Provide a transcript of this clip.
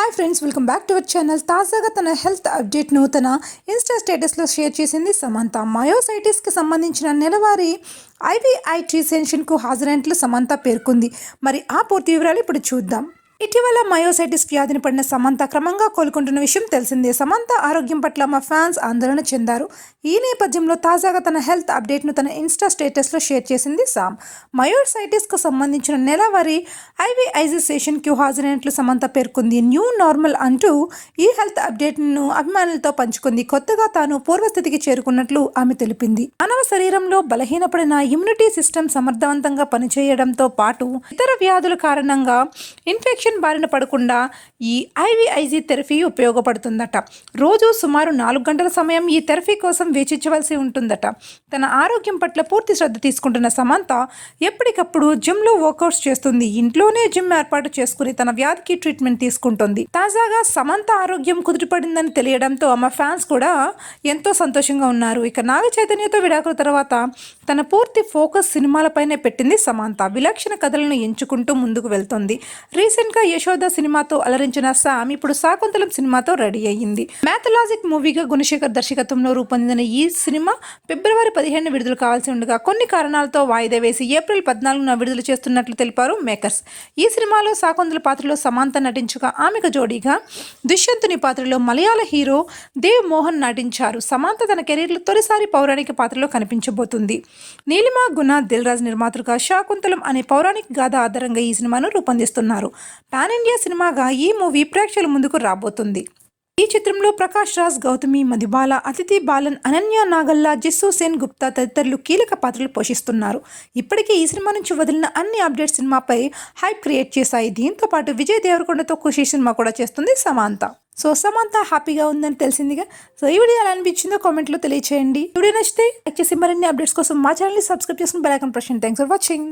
Hi friends, welcome back to our channel. తాజాగా తన health అప్డేట్ను తన ఇన్స్టా స్టేటస్లో షేర్ చేసింది సమంత. మయోసైటిస్కి సంబంధించిన నెలవారీ ఐవీఐ సెషన్కు హాజరైనట్లు సమంత పేర్కొంది. మరి ఆ పూర్తి వివరాలు ఇప్పుడు చూద్దాం. ఇటీవల మయోసైటిస్ వ్యాధిని పడిన సమంత క్రమంగా కోలుకుంటున్న విషయం తెలిసిందే. సమంత ఆరోగ్యం పట్ల మా ఫ్యాన్స్ ఆందోళన చెందారు. ఈ నేపథ్యంలో తాజాగా తన హెల్త్ అప్డేట్ను తన ఇన్స్టా స్టేటస్లో షేర్ చేసింది సామ్. మయోసైటిస్కు సంబంధించిన నెలవారీ ఐవీఐజీ సెషన్కి హాజరైనట్లు సమంత పేర్కొంది. న్యూ నార్మల్ అంటూ ఈ హెల్త్ అప్డేట్ను అభిమానులతో పంచుకుంది. కొత్తగా తాను పూర్వస్థితికి చేరుకున్నట్లు ఆమె తెలిపింది. మానవ శరీరంలో బలహీనపడిన ఇమ్యూనిటీ సిస్టమ్ సమర్థవంతంగా పనిచేయడంతో పాటు ఇతర వ్యాధుల కారణంగా ఇన్ఫెక్షన్ బారిన పడకుండా ఈ ఐవీఐజీ థెరపీ ఉపయోగపడుతుందట. రోజు సుమారు 4 గంటల సమయం ఈ థెరపీ కోసం వేచించవలసి ఉంటుందట. తన ఆరోగ్యం పట్ల పూర్తి శ్రద్ధ తీసుకుంటున్న సమంత ఎప్పటికప్పుడు జిమ్లో వర్కౌట్స్ చేస్తుంది. ఇంట్లోనే జిమ్ ఏర్పాటు చేసుకుని తన వ్యాధికి ట్రీట్మెంట్ తీసుకుంటుంది. తాజాగా సమంత ఆరోగ్యం కుదుటపడిందని తెలియడంతో ఆమె ఫ్యాన్స్ కూడా ఎంతో సంతోషంగా ఉన్నారు. ఇక నాగ చైతన్యతో విడాకుల తర్వాత తన పూర్తి ఫోకస్ సినిమాలపైనే పెట్టింది సమంత. విలక్షణ కథలను ఎంచుకుంటూ ముందుకు వెళ్తోంది. రీసెంట్గా యశోద సినిమాతో అలరించిన సామ్ ఇప్పుడు శాకుంతలం సినిమాతో రెడీ అయ్యింది. మ్యాథలాజిక్ మూవీగా గుణశేఖర్ దర్శకత్వంలో రూపొందిన ఈ సినిమా ఫిబ్రవరి 15 విడుదల కావాల్సి ఉండగా కొన్ని కారణాలతో వాయిదా వేసి ఏప్రిల్ 14న విడుదల చేస్తున్నట్లు తెలిపారు మేకర్స్. ఈ సినిమాలో శాకుంతల పాత్రలో సమంత నటించగా ఆమెకు జోడీగా దుష్యంతుని పాత్రలో మలయాళ హీరో దేవ్ మోహన్ నటించారు. సమంత తన కెరీర్లో తొలిసారి పౌరాణిక పాత్రలో కనిపించబోతుంది. నీలిమ గుణ దిల్ రాజ్ నిర్మాతృగా శాకుంతలం అనే పౌరాణిక గాథ ఆధారంగా ఈ సినిమాను రూపొందిస్తున్నారు. పాన్ ఇండియా సినిమాగా ఈ మూవీ ప్రేక్షకుల ముందుకు రాబోతుంది. ఈ చిత్రంలో ప్రకాష్ రాజ్, గౌతమి, మధుబాల, అతిథి బాలన్, అనన్య నాగల్లా, జిస్సు సేన్ గుప్తా తదితరులు కీలక పాత్రలు పోషిస్తున్నారు. ఇప్పటికే ఈ సినిమా నుంచి వదిలిన అన్ని అప్డేట్స్ సినిమాపై హైప్ క్రియేట్ చేశాయి. దీంతో పాటు విజయ్ దేవరకొండతో ఖుషి సినిమా కూడా చేస్తుంది సమంత. సో సమంత హ్యాపీగా ఉందని తెలిసిందిగా. సో ఈ వీడియో ఎలా అనిపించిందో కామెంట్లో తెలియచేయండి. వీడియో నచ్చితే లైక్ చేసి మరిన్ని అప్డేట్స్ కోసం మా ఛానల్ని సబ్స్క్రైబ్ చేసుకుని బెల్ ఐకాన్ ప్రెస్ చేయండి. Thanks for watching.